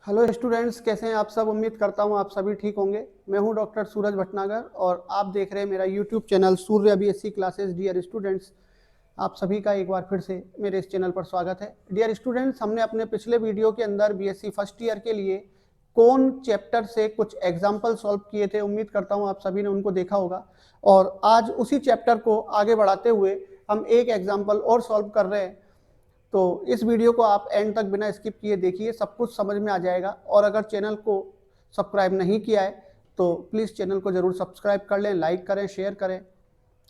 Hello students, कैसे हैं आप सब। उम्मीद करता हूं आप सभी ठीक होंगे। मैं हूं डॉक्टर सूरज भटनागर और आप देख रहे हैं मेरा यूट्यूब चैनल सूर्य बीएससी क्लासेस। डियर स्टूडेंट्स, आप सभी का एक बार फिर से मेरे इस चैनल पर स्वागत है। डियर स्टूडेंट्स, हमने अपने पिछले वीडियो के अंदर बीएससी फर्स्ट ईयर के लिए कौन चैप्टर से कुछ एग्जाम्पल सॉल्व किए थे। उम्मीद करता हूँ आप सभी ने उनको देखा होगा और आज उसी चैप्टर को आगे बढ़ाते हुए हम एक एग्जाम्पल और सॉल्व कर रहे हैं। तो इस वीडियो को आप एंड तक बिना स्किप किए देखिए, सब कुछ समझ में आ जाएगा। और अगर चैनल को सब्सक्राइब नहीं किया है तो प्लीज़ चैनल को ज़रूर सब्सक्राइब कर लें, लाइक करें, शेयर करें।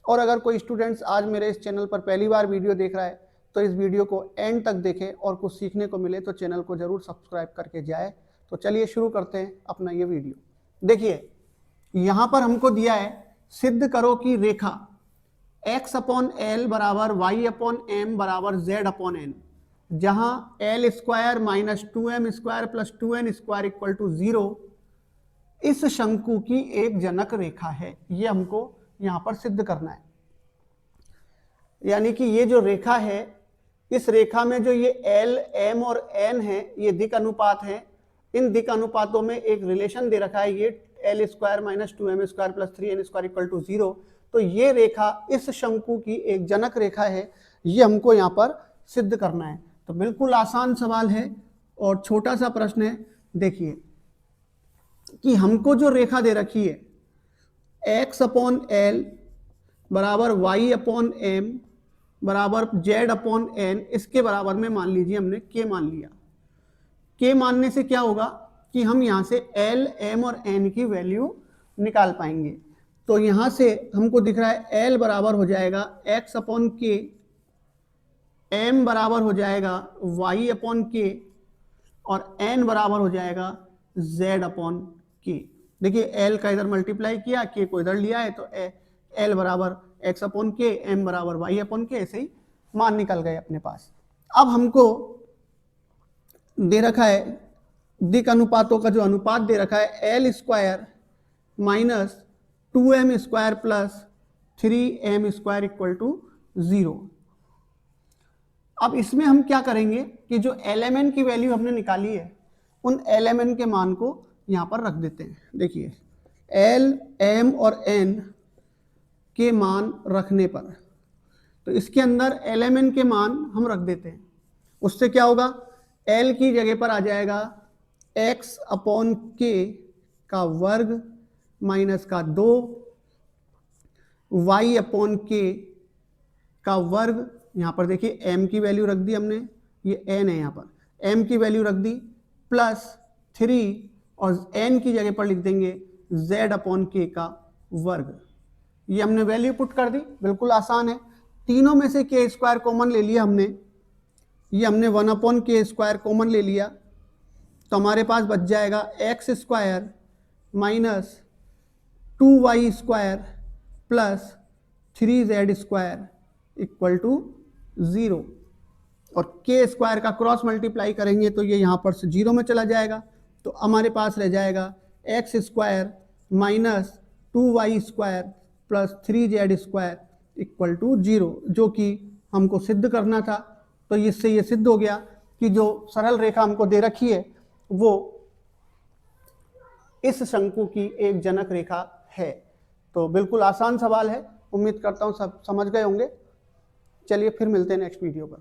और अगर कोई स्टूडेंट्स आज मेरे इस चैनल पर पहली बार वीडियो देख रहा है तो इस वीडियो को एंड तक देखें और कुछ सीखने को मिले तो चैनल को ज़रूर सब्सक्राइब करके जाए। तो चलिए शुरू करते हैं अपना ये वीडियो। देखिए, यहाँ पर हमको दिया है सिद्ध करो कि रेखा x अपॉन एल बराबर वाई अपॉन एम बराबर जेड अपॉन एन, जहां L square minus 2m square plus 2n square equal to 0 इस शंकु की एक जनक रेखा है। ये हमको यहां पर सिद्ध करना है। यानी कि ये जो रेखा है, इस रेखा में जो ये एल, एम और एन है, ये दिक् अनुपात है। इन दिक् अनुपातों में एक रिलेशन दे रखा है, ये L square minus 2m square plus 3n square equal to 0। तो ये रेखा इस शंकु की एक जनक रेखा है। ये हमको यहाँ पर सिद्ध करना है। तो बिल्कुल आसान सवाल है और छोटा सा प्रश्न है। देखिए कि हमको जो रेखा दे रखी है x अपॉन एल बराबर y अपॉन एम बराबर z अपॉन एन, इसके बराबर में मान लीजिए हमने k मान लिया। k मानने से क्या होगा कि हम यहाँ से l, m और n की वैल्यू निकाल पाएंगे। तो यहां से हमको दिख रहा है l बराबर हो जाएगा x अपॉन के, m बराबर हो जाएगा y अपॉन के और n बराबर हो जाएगा z अपॉन के। देखिए l का इधर मल्टीप्लाई किया, k को इधर लिया है, तो l बराबर x अपॉन के, m बराबर y अपॉन के, ऐसे ही मान निकल गए अपने पास। अब हमको दे रखा है दिक् अनुपातों का जो अनुपात दे रखा है l square minus 2m square plus 3m square equal to 0। अब इसमें हम क्या करेंगे कि जो lmn की वैल्यू हमने निकाली है, उन lmn के मान को यहाँ पर रख देते हैं। देखिए l, m और n के मान रखने पर, तो इसके अंदर lmn के मान हम रख देते हैं। उससे क्या होगा, l की जगह पर आ जाएगा x अपॉन k का वर्ग माइनस का 2, y अपॉन के का वर्ग। यहाँ पर देखिए m की वैल्यू रख दी हमने, ये n है, यहाँ पर m की वैल्यू रख दी, प्लस 3 और n की जगह पर लिख देंगे z अपॉन के का वर्ग। ये हमने वैल्यू पुट कर दी। बिल्कुल आसान है। तीनों में से k स्क्वायर कॉमन ले लिया हमने, ये हमने 1 अपॉन के स्क्वायर कॉमन ले लिया, तो हमारे पास बच जाएगा x square minus 2y square plus 3z square equal to 0। और k स्क्वायर का क्रॉस मल्टीप्लाई करेंगे तो ये यहाँ पर से 0 में चला जाएगा। तो हमारे पास रह जाएगा x square minus 2y square plus 3z square equal to 0, जो कि हमको सिद्ध करना था। तो इससे ये सिद्ध हो गया कि जो सरल रेखा हमको दे रखी है वो इस शंकु की एक जनक रेखा है। तो बिल्कुल आसान सवाल है। उम्मीद करता हूँ सब समझ गए होंगे। चलिए फिर मिलते हैं नेक्स्ट वीडियो पर।